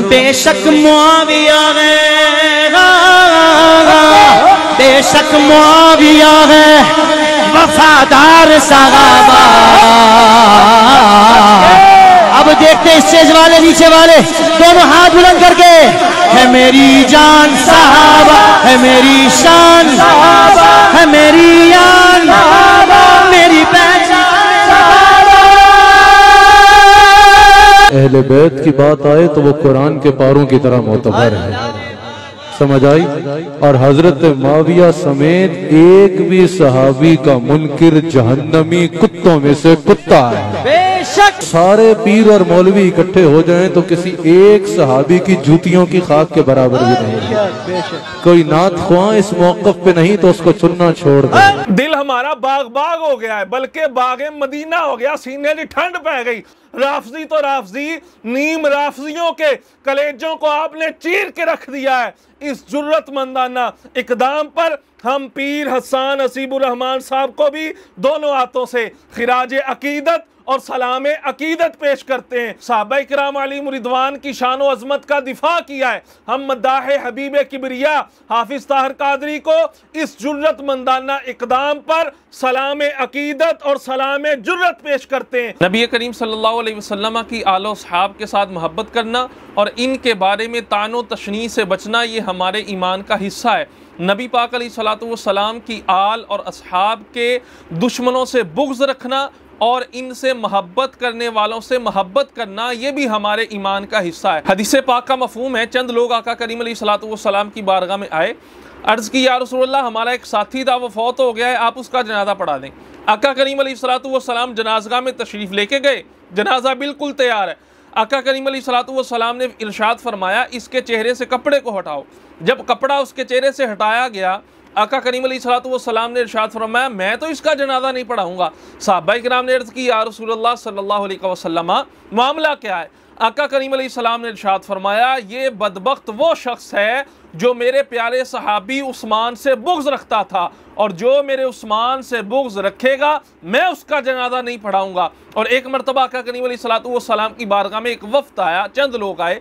बेशक मुआविया है, बेशक मुआविया है वफादार सहाबा। अब देखते स्टेज वाले नीचे वाले दोनों हाथ बुलंद करके, है मेरी जान सहाबा, है मेरी शान सहाबा, है मेरी यान सहाबा, मेरी पहचान सहाबा। अहले बैत की बात आए तो वो कुरान के पारों की तरह मोतबर है, समझ आई। और हजरत माविया समेत एक भी सहाबी का मुनकिर जहन्नमी कुत्तों में से कुत्ता है। बेशक सारे पीर और मौलवी इकट्ठे हो जाएं तो किसी एक सहाबी की जूतियों की खाक के बराबर भी नहीं। कोई नात ख्वां इस मौक़िफ़ पे नहीं तो उसको चुनना छोड़ दे। दिल हमारा बाग बाग हो गया है, बल्कि बागे मदीना हो गया, सीने की ठंड पै गई। राफजी तो राफजी, नीम राफजियों के कलेजों को आपने चीर के रख दिया है। इस जुर्रतमंदाना इकदाम पर हम पीर हसन नसीबुर रहमान साहब को भी दोनों हाथों से खिराज अकीदत और सलाम अकीदत पेश करते हैं। सहाबा किराम अलैहिम रिदवान की शान व अज़मत का दिफा किया है। हम मद्दाह हबीब किबरिया हाफिज ताहिर कादरी को इस जुर्रतमंदाना इकदाम पर सलाम अकीदत और सलाम जुर्रत पेश करते हैं। नबी करीम सल्लल्लाहु अलैहि वसल्लम की आलो सहाब के साथ मोहब्बत करना और इनके बारे में तानो तशनी से बचना, ये हमारे ईमान का हिस्सा है। नबी पाक अलैहिस्सलातु वस्सलाम की आल और असहाब के दुश्मनों से बुग़्ज़ रखना और इनसे मोहब्बत करने वालों से मोहब्बत करना, ये भी हमारे ईमान का हिस्सा है। हदीस पाक का मफ़हूम है, चंद लोग आका करीम अलैहिस्सलातु वस्सलाम की बारगाह में आए, अर्ज़ की या रसूलल्लाह हमारा एक साथी था, वो फौत हो गया है, आप उसका जनाजा पढ़ा दें। आका करीम अलैहिस्सलातु वस्सलाम जनाज़गाह में तशरीफ़ लेके गए, जनाजा बिल्कुल तैयार है। आका करीम अलैहिस्सलातु वस्सलाम ने इरशाद फरमाया, इसके चेहरे से कपड़े को हटाओ। जब कपड़ा उसके चेहरे से हटाया गया, आका करीम अलैहिस्सलातु वस्सलाम ने इरशाद फरमाया, मैं तो इसका जनाजा नहीं पढ़ाऊंगा। सहाबा किराम ने अर्ज़ की या रसूलल्लाह सल्लल्लाहु अलैहि वसल्लम मामला क्या है? आका करीम अलैहिस्सलाम ने इरशाद फरमाया, ये बदबख्त वो शख्स है जो मेरे प्यारे सहाबी उस्मान से बुग़्ज़ रखता था, और जो मेरे उस्मान से बुग़्ज़ रखेगा मैं उसका जनाजा नहीं पढ़ाऊंगा। और एक मरतबा आका करीम अलैहिस्सलातु वस्सलाम की बारगाह में एक वफ़द आया, चंद लोग आए।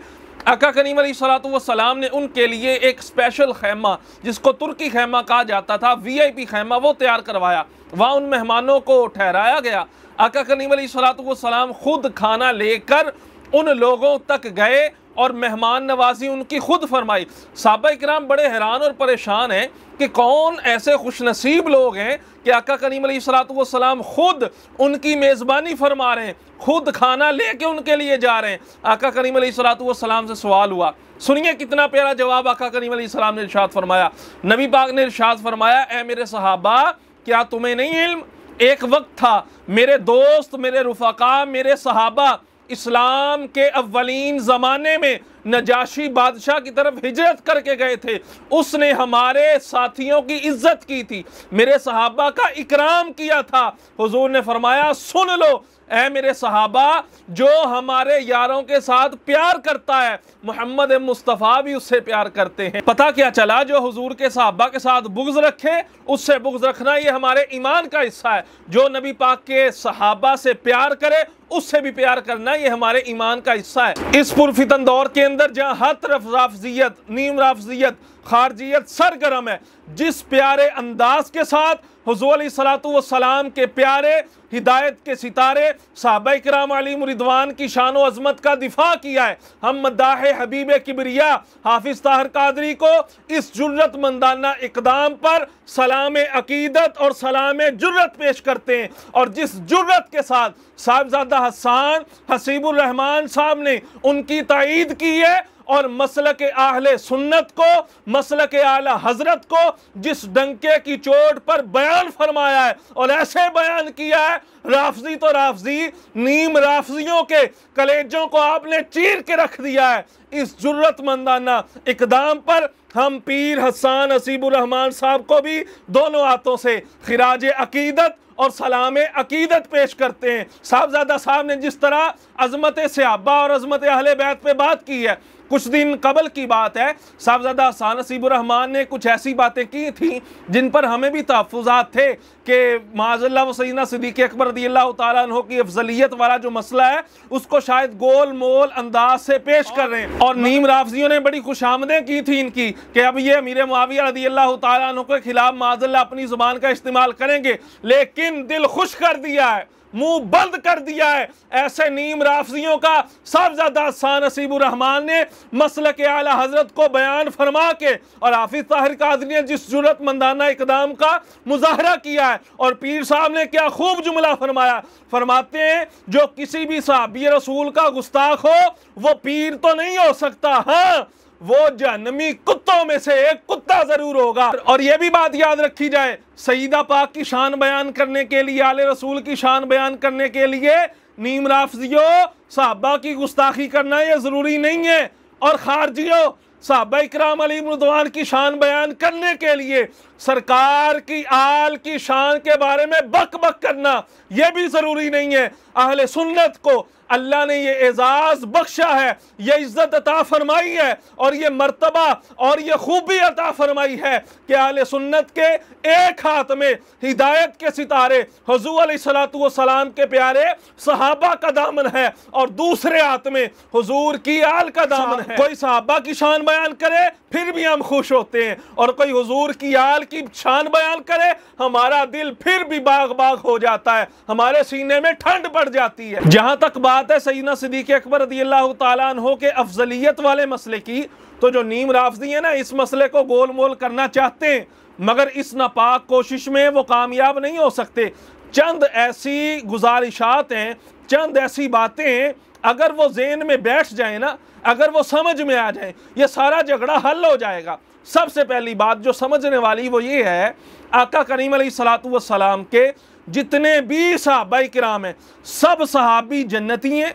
आका करीम अलैहिस्सलातु वस्सलाम ने उनके लिए एक स्पेशल खैमा, जिसको तुर्की खैमा कहा जाता था, VIP खैमा, वो तैयार करवाया। वहाँ उन मेहमानों को ठहराया गया। आका करीम अलैहिस्सलातु वस्सलाम खुद खाना लेकर उन लोगों तक गए और मेहमान नवाजी उनकी खुद फरमाई। सहाबा किराम बड़े हैरान और परेशान हैं कि कौन ऐसे खुशनसीब लोग हैं कि आका करीम अलैहिस्सलातु वस्सलाम खुद उनकी मेज़बानी फरमा रहे हैं, खुद खाना लेके उनके लिए जा रहे हैं। आका करीम अलैहिस्सलातु वस्सलाम से सवाल हुआ, सुनिए कितना प्यारा जवाब आका करीम अलैहिस्सलाम ने इरशाद फरमाया। नबी पाक ने इरशाद फरमाया, ए मेरे सहाबा, क्या तुम्हें नहीं इल्म, एक वक्त था मेरे दोस्त, मेरे रुफ़क़ा, मेरे सहाबा इस्लाम के अव्वलीन ज़माने में नजाशी बादशाह की तरफ हिजरत करके गए थे। उसने हमारे साथियों की इज्जत की थी, मेरे सहाबा का इकराम किया था। हुजूर ने फरमाया, सुन लो ऐ मेरे सहाबा, जो हमारे यारों के साथ प्यार करता है मोहम्मद मुस्तफ़ा भी उससे प्यार करते हैं। पता क्या चला, जो हुजूर के सहाबा के साथ बुग़्ज़ रखे उससे बुग़्ज़ रखना ये हमारे ईमान का हिस्सा है। जो नबी पाक के सहाबा से प्यार करे उससे भी प्यार करना ये हमारे ईमान का हिस्सा है। इस पुरफितन दौर के अंदर जहाँ हर तरफ राफजियत, नीम राफजियत, खारजियत सरगर्म है, जिस प्यारे अंदाज के साथ हुज़ूर अलैहिस्सलातु वस्सलाम के प्यारे हिदायत के सितारे सहाबा किराम अलैहिम रिदवान की शान व अज़मत का दिफा किया है, हम मद्दाह हबीब किबरिया हाफिज ताहिर कादरी को इस जुर्रतमंदाना इकदाम पर सलाम अकीदत और सलाम जुर्रत पेश करते हैं। और जिस जुर्रत के साथ साहिबजादा हसन नसीबुर रहमान साहब ने उनकी ताईद की है और मसलक आहले सुन्नत को, मसलक आला हजरत को जिस डंके की चोट पर बयान फरमाया है और ऐसे बयान किया है, राफजी तो राफजी, नीम राफजियों के कलेजों को आपने चीर के रख दिया है। इस जुर्रतमंदाना इकदाम पर हम पीर हसन नसीबुर रहमान साहब को भी दोनों हाथों से खिराज अकीदत और सलाम अकीदत पेश करते हैं। साहबजादा साहब ने जिस तरह अजमत सहाबा और अजमत अहले बैत पे बात की है, कुछ दिन कबल की बात है, साहबजादा हसन नसीबुर्रहमान ने कुछ ऐसी बातें की थी जिन पर हमें भी तहफ़्फ़ुज़ात थे कि माज़अल्लाह व सैयदना सिद्दीक़ अकबर रज़ियल्लाहु ताला अन्हु की अफजलियत वाला जो मसला है उसको शायद गोल मोल अंदाज से पेश कर रहे हैं। और नीम राफ़ज़ियों ने बड़ी खुशामदें की थी इनकी कि अब ये अमीर मुआविया रज़ियल्लाहु ताला अन्हु के खिलाफ माज़अल्लाह अपनी ज़ुबान का इस्तेमाल करेंगे, लेकिन दिल खुश कर दिया है, मुंह बंद कर दिया है। ऐसे नीम राफ़ज़ियों का साहबजादा हसन नसीबुर्रहमान ने मसलक आला हज़रत को बयान फरमा के और हाफिज़ ताहिर कादरी ने जिस जुर्रतमंदाना इक़दाम का मुज़ाहरा किया है, और पीर साहब ने क्या खूब जुमला फरमाया। फरमाते हैं जो किसी भी सहाबी रसूल का गुस्ताख हो वो पीर तो नहीं हो सकता, हाँ वो जहन्नमी कुत्तों में से एक कुत्ता जरूर होगा। और यह भी बात याद रखी जाए, सईदा पाक की शान बयान करने के लिए, आले रसूल की शान बयान करने के लिए नीम राफ़ज़ियों सहाबा की गुस्ताखी करना यह ज़रूरी नहीं है, और खारजियों सहाबा इकराम अलैहिम रिज़वान की शान बयान करने के लिए सरकार की आल की शान के बारे में बक बक करना यह भी ज़रूरी नहीं है। अहले सुन्नत को अल्लाह ने ये एजाज़ बख्शा है, ये इज़्ज़त अता फरमाई है, और ये मर्तबा और ये खूबी अता फरमाई है कि अहले सुन्नत के एक हाथ में हिदायत के सितारे हुज़ूर अलैहिस्सलातु वस्सलाम के प्यारे सहाबा का दामन है, और दूसरे हाथ में हुज़ूर की आल का दामन है। कोई सहाबा की शान बयान करे फिर भी हम खुश होते हैं, और कोई हुज़ूर की आल की शान बयान करे हमारा दिल फिर भी बाग बाग हो जाता है, हमारे सीने में ठंड पड़ जाती है। जहां तक बात है सैयदना सिद्दीक़ अकबर रज़ियल्लाहु ताला अन्हु के अफजलियत वाले मसले की, तो जो नीम राफ़ज़ी है ना इस मसले को गोल मोल करना चाहते हैं, मगर इस नापाक कोशिश में वो कामयाब नहीं हो सकते। चंद ऐसी गुजारिशात हैं, चंद ऐसी बातें हैं, अगर वो ज़हन में बैठ जाए ना, अगर वो समझ में आ जाए, ये सारा झगड़ा हल हो जाएगा। सबसे पहली बात जो समझने वाली वो ये है, आका करीम अलैहिस्सलातु वस्सलाम के जितने भी सहाबा किराम हैं सब सहाबी जन्नती हैं,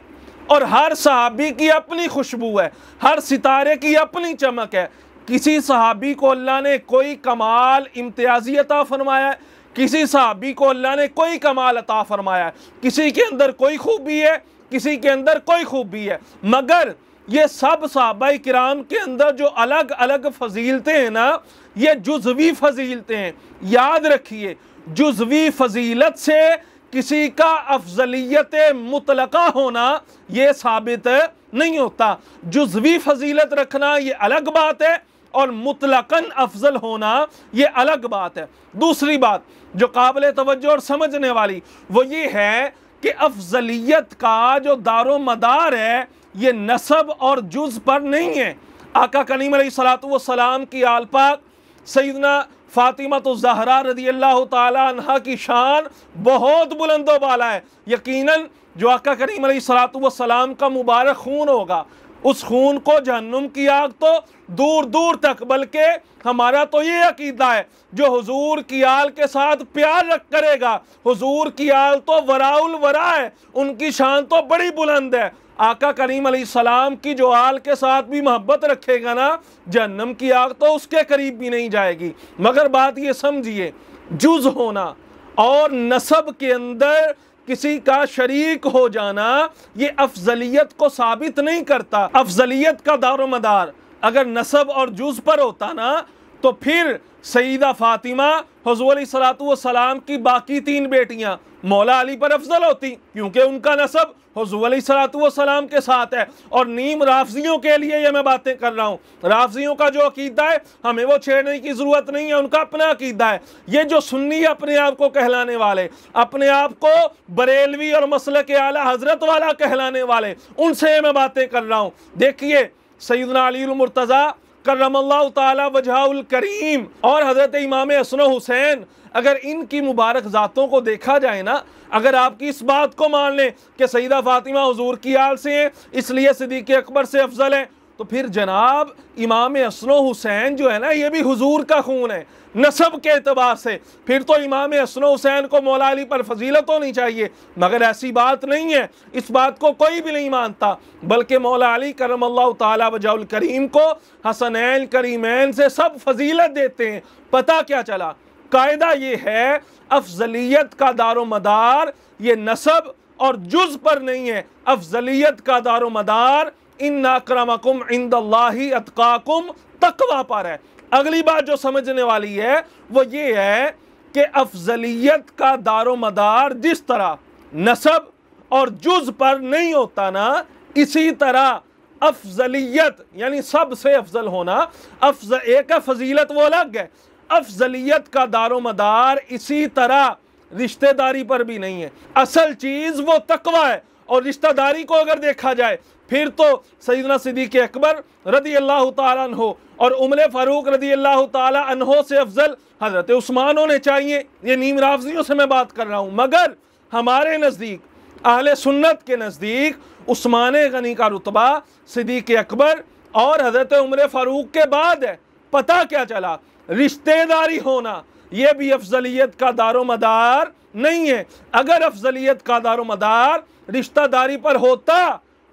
और हर सहाबी की अपनी खुशबू है, हर सितारे की अपनी चमक है। किसी सहाबी को अल्लाह ने कोई कमाल इम्तियाज़ी अता फरमाया है, किसी सहाबी को अल्लाह ने कोई कमाल अता फरमाया है, किसी के अंदर कोई खूबी है, किसी के अंदर कोई खूबी है, मगर ये सब सहाबा किराम के अंदर जो अलग अलग फजीलतें हैं ना, ये जुज़वी फजीलतें हैं। याद रखिए, जुज़वी फजीलत से किसी का अफजलियत मुतलका होना ये साबित नहीं होता। जुज़वी फजीलत रखना ये अलग बात है, और मुतलकन अफजल होना ये अलग बात है। दूसरी बात जो काबिल तवज्जो और समझने वाली वो ये है कि अफजलियत का जो दारो मदार है ये नसब और जुज़ पर नहीं है। आका करीम अलैहिस्सलातु वस्सलाम की आल पाक सैयदना फातिमा तो ज़हरा रज़ियल्लाहु ताला अन्हा की शान बहुत बुलंदो बाला है। यकीनन जो आका करीम अलैहिस्सलातु वस्सलाम का मुबारक खून होगा, उस खून को जहन्नुम की आग तो दूर दूर तक, बल्कि हमारा तो ये अकीदा है जो हुजूर की आल के साथ प्यार रख करेगा, हुजूर की आल तो वराउल वरा है, उनकी शान तो बड़ी बुलंद है। आका करीम अलैहिस्सलाम की जो आल के साथ भी मोहब्बत रखेगा ना, जहन्नम की आग तो उसके करीब भी नहीं जाएगी। मगर बात ये समझिए, जुज़ होना और नसब के अंदर किसी का शरीक हो जाना ये अफजलियत को साबित नहीं करता। अफजलियत का दारोमदार अगर नसब और जुज़ पर होता ना, तो फिर सईदा फातिमा हुज़ूर अलैहिस्सलातु वस्सलाम की बाकी तीन बेटियां मौला अली पर अफजल होती, क्योंकि उनका नसब हुज़ूर अलैहिस्सलातु वस्सलाम के साथ है। और नीम राफ़ज़ियों के लिए ये मैं बातें कर रहा हूँ। राफ़ज़ियों का जो अकीदा है हमें वो छेड़ने की ज़रूरत नहीं है, उनका अपना अकीदा है। ये जो सुन्नी अपने आप को कहलाने वाले, अपने आप को बरेलवी और मसलक आला हज़रत वाला कहलाने वाले, उनसे मैं बातें कर रहा हूँ। देखिए सैयदना अली मुर्तज़ा करमल्लाहु ताला वजहुल करीम और हज़रत इमाम हसन हुसैन, अगर इनकी मुबारक ज़ातों को देखा जाए ना, अगर आपकी इस बात को मान लें कि सईदा फातिमा हुजूर की आल से हैं इसलिए सिद्दीक़ अकबर से अफजल है, तो फिर जनाब इमाम हसन हुसैन जो है ना, ये भी हुजूर का खून है नसब के एतबार से। फिर तो इमाम हसन हुसैन को मौला अली पर फजीलत होनी चाहिए, मगर ऐसी बात नहीं है, इस बात को कोई भी नहीं मानता। बल्कि मौला अली करमल्लाहु ताला वजहुल करीम को हसनैन करीमैन से सब फजीलत देते हैं। पता क्या चला, कायदा ये है अफजलियत का दारो मदार ये नसब और जुज़ पर नहीं है, अफजलियत का दारो मदार इन्ना अक्रमकुम इंदल्लाहि अत्काकुम तकवा पर है। अगली बात जो समझने वाली है वो ये है कि अफजलियत का दारो मदार जिस तरह नसब और जुज पर नहीं होता ना, इसी तरह अफजलियत यानी सबसे अफजल होना, एक है फजीलत वो अलग है, अफजलियत का दारो मदार इसी तरह रिश्तेदारी पर भी नहीं है। असल चीज वो तकवा है। और रिश्तेदारी को अगर देखा जाए फिर तो सैयदना सिद्दीक़ अकबर रदी अल्लाह ताला अन्हो और उमर फारूक रदी अल्लाह ताला अन्हो से अफजल हजरत उस्मान होने चाहिए। ये नीम राफजियों से मैं बात कर रहा हूँ, मगर हमारे नज़दीक अहले सुन्नत के नज़दीक उस्मान गनी का रुतबा सिद्दीक़ अकबर और हजरत उमर फारूक के बाद है। पता क्या चला, रिश्तेदारी होना यह भी अफजलियत का दारो मदार नहीं है। अगर अफजलियत का दारो मदार रिश्तेदारी पर होता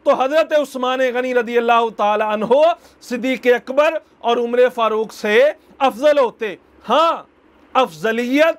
तो हजरत उस्मान गनी रदी अल्लाह ताला अन्हो सिद्दीक़ अकबर और उमर फारूक से अफजल होते। हाँ, अफजलियत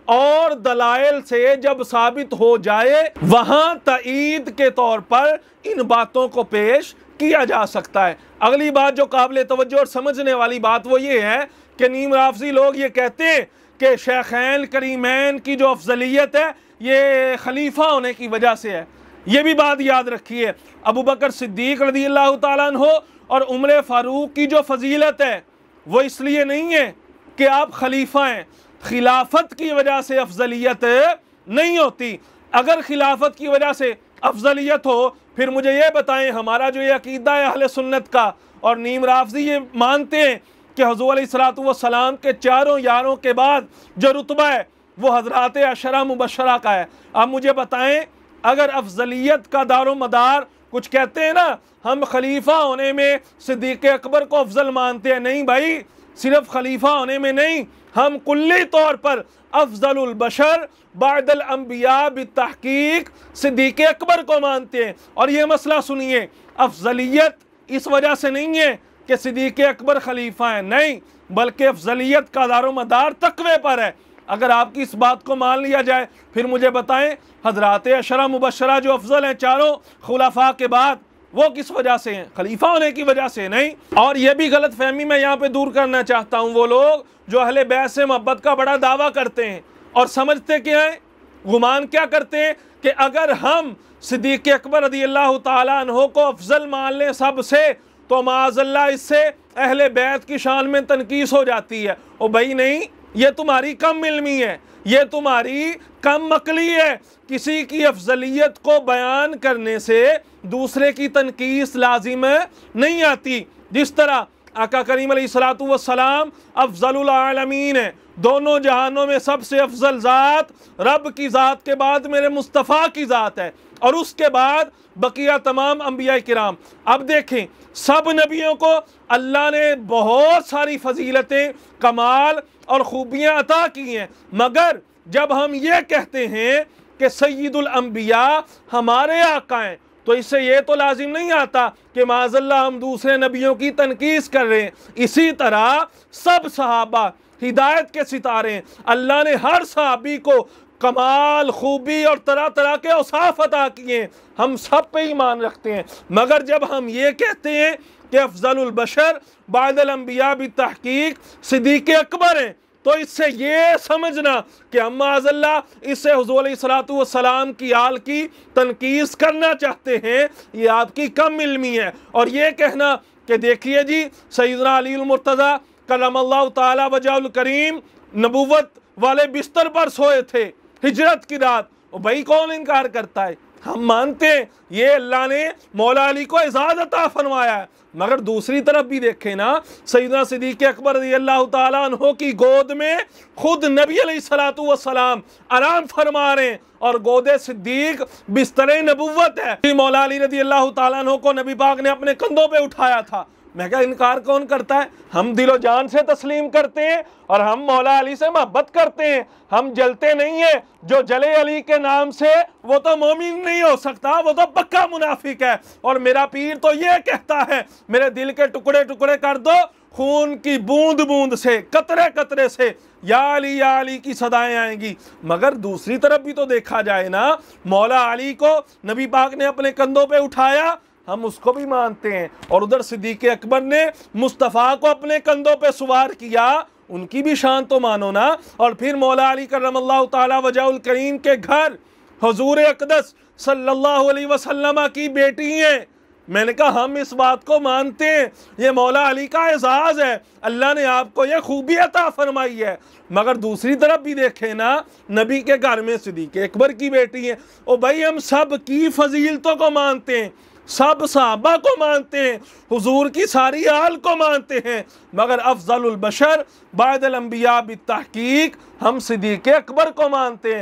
और दलाइल से जब साबित हो जाए वहां तईद के तौर पर इन बातों को पेश किया जा सकता है। अगली बात जो काबिल तवज्जो और समझने वाली बात वो ये है कि नीम राफजी लोग ये कहते हैं कि शेखैन करीमैन की जो अफजलियत है ये खलीफा होने की वजह से है। ये भी बात याद रखिए, अबू बकर सिद्दीक रज़ी अल्लाह ताला अन्हो और उमर फारूक की जो फजीलत है वो इसलिए नहीं है कि आप खलीफा हैं, खिलाफत की वजह से अफजलियत नहीं होती। अगर खिलाफत की वजह से अफजलियत हो फिर मुझे ये बताएं, हमारा जो ये अकीदा है अहले सुन्नत का और नीम राफजी ये मानते हैं कि हुज़ूर अलैहिस्सलातु वस्सलाम के चारों यारों के बाद जो रुतबा है वो हज़रात अशरा मुबशरा का है। अब मुझे बताएं, अगर अफजलियत का दारो मदार कुछ कहते हैं ना, हम खलीफा होने में सिद्दीक़ अकबर को अफजल मानते हैं, नहीं भाई, सिर्फ खलीफा होने में नहीं, हम कुल्ली तौर पर अफजलुल बशर बादल अंबिया बितहकीक सिद्दीक़ अकबर को मानते हैं। और ये मसला सुनिए, अफजलियत इस वजह से नहीं है कि सिद्दीक़ अकबर खलीफा है, नहीं, बल्कि अफजलियत का दारो मदार तकवे पर है। अगर आपकी इस बात को मान लिया जाए फिर मुझे बताएं, हज़रात अशरा मुबशरा जो अफजल हैं चारों खुलाफा के बाद, वो किस वजह से हैं? खलीफा होने की वजह से नहीं। और यह भी गलत फहमी मैं यहाँ पे दूर करना चाहता हूँ, वो लोग जो अहले बैत से मोहब्बत का बड़ा दावा करते हैं और समझते क्या है, गुमान क्या करते हैं कि अगर हम सिद्दीक़ अकबर रज़ी अल्लाह ताला अन्हो को अफजल मान लें सबसे तो माअज़ल्लाह इससे अहले बैत की शान में तनकीस हो जाती है। ओ भाई नहीं, ये तुम्हारी कम इल्मी है, ये तुम्हारी कम अक्ली है। किसी की अफजलियत को बयान करने से दूसरे की तनकीस लाजिम नहीं आती। जिस तरह आका करीम अलैहिस्सलातु वस्सलाम अफजलुल आलमीन है, दोनों जहानों में सबसे अफजल ज़ात रब की ज़ात के बाद मेरे मुस्तफ़ा की ज़ात है और उसके बाद बकिया तमाम अंबिया किराम। अब देखें, सब नबियों को अल्लाह ने बहुत सारी फजीलतें, कमाल और खूबियाँ अता की हैं, मगर जब हम ये कहते हैं कि सय्यदुल अंबिया हमारे आका हैं तो इससे ये तो लाजिम नहीं आता कि माज़अल्लाह हम दूसरे नबियों की तनकीस कर रहे हैं। इसी तरह सब सहाबा हिदायत के सितारे हैं, अल्लाह ने हर सहाबी को कमाल, खूबी और तरह तरह के औसाफ अता किए, हम सब पे ईमान रखते हैं। मगर जब हम ये कहते हैं कि अफजलुल बशर बादल अंबिया बितहकीक सिद्दीक़ अकबर हैं तो इससे ये समझना कि हम माज़अल्लाह इससे हुज़ूर अलैहिस्सलातु वस्सलाम की आल की तनकीस करना चाहते हैं, ये आपकी कम इल्मी है। और ये कहना कि देखिए जी सैयदना अलीउल मुर्तज़ा करमल्लाहु ताला वजहुल करीम नबूवत वाले बिस्तर पर सोए थे हिजरत की रात, भाई कौन इनकार करता है? हम मानते हैं ये अल्लाह ने मौला अली को इज़ाज़त अता फरमाया है। मगर दूसरी तरफ भी देखें ना, सैयदना सिद्दीक़ अकबर रज़ी अल्लाह ताला अन्हो की गोद में खुद नबी अलैहिस्सलातु वस्सलाम आराम फरमा रहे हैं और गोदे सिद्दीक बिस्तरे नबुव्वत है। मौला अली रज़ी अल्लाह ताला अन्हो को नबी पाक ने अपने कंधों पे उठाया था। मैं क्या, इनकार कौन करता है? हम दिलो जान से तस्लीम करते हैं और हम मौला अली से मोहब्बत करते हैं, हम जलते नहीं है। जो जले अली के नाम से वो तो मोमिन नहीं हो सकता, वो तो पक्का मुनाफिक है। और मेरा पीर तो ये कहता है मेरे दिल के टुकड़े टुकड़े कर दो, खून की बूंद बूंद से, कतरे कतरे से या अली की सदाएं आएंगी। मगर दूसरी तरफ भी तो देखा जाए ना, मौला अली को नबी पाक ने अपने कंधों पे उठाया, हम उसको भी मानते हैं। और उधर सिद्दीक़ अकबर ने मुस्तफ़ा को अपने कंधों पे सवार किया, उनकी भी शान तो मानो ना। और फिर मौला अली करमल्लाहु ताला वजहुल करीम के घर हुजूर अक़दस सल्लल्लाहु अलैहि वसल्लम की बेटी हैं। मैंने कहा हम इस बात को मानते हैं, ये मौला अली का एजाज़ है, अल्लाह ने आपको ये खूबी अता फरमाई है। मगर दूसरी तरफ भी देखें ना, नबी के घर में सिद्दीक़ अकबर की बेटी है। ओ भाई, हम सब की फजीलतों को मानते हैं, सब सहाबा को मानते हैं, हुजूर की सारी आल को मानते हैं, मगर अफजलुल बशर बादल अंबिया बित्तहकीक हम सिद्दीक़ अकबर को मानते हैं।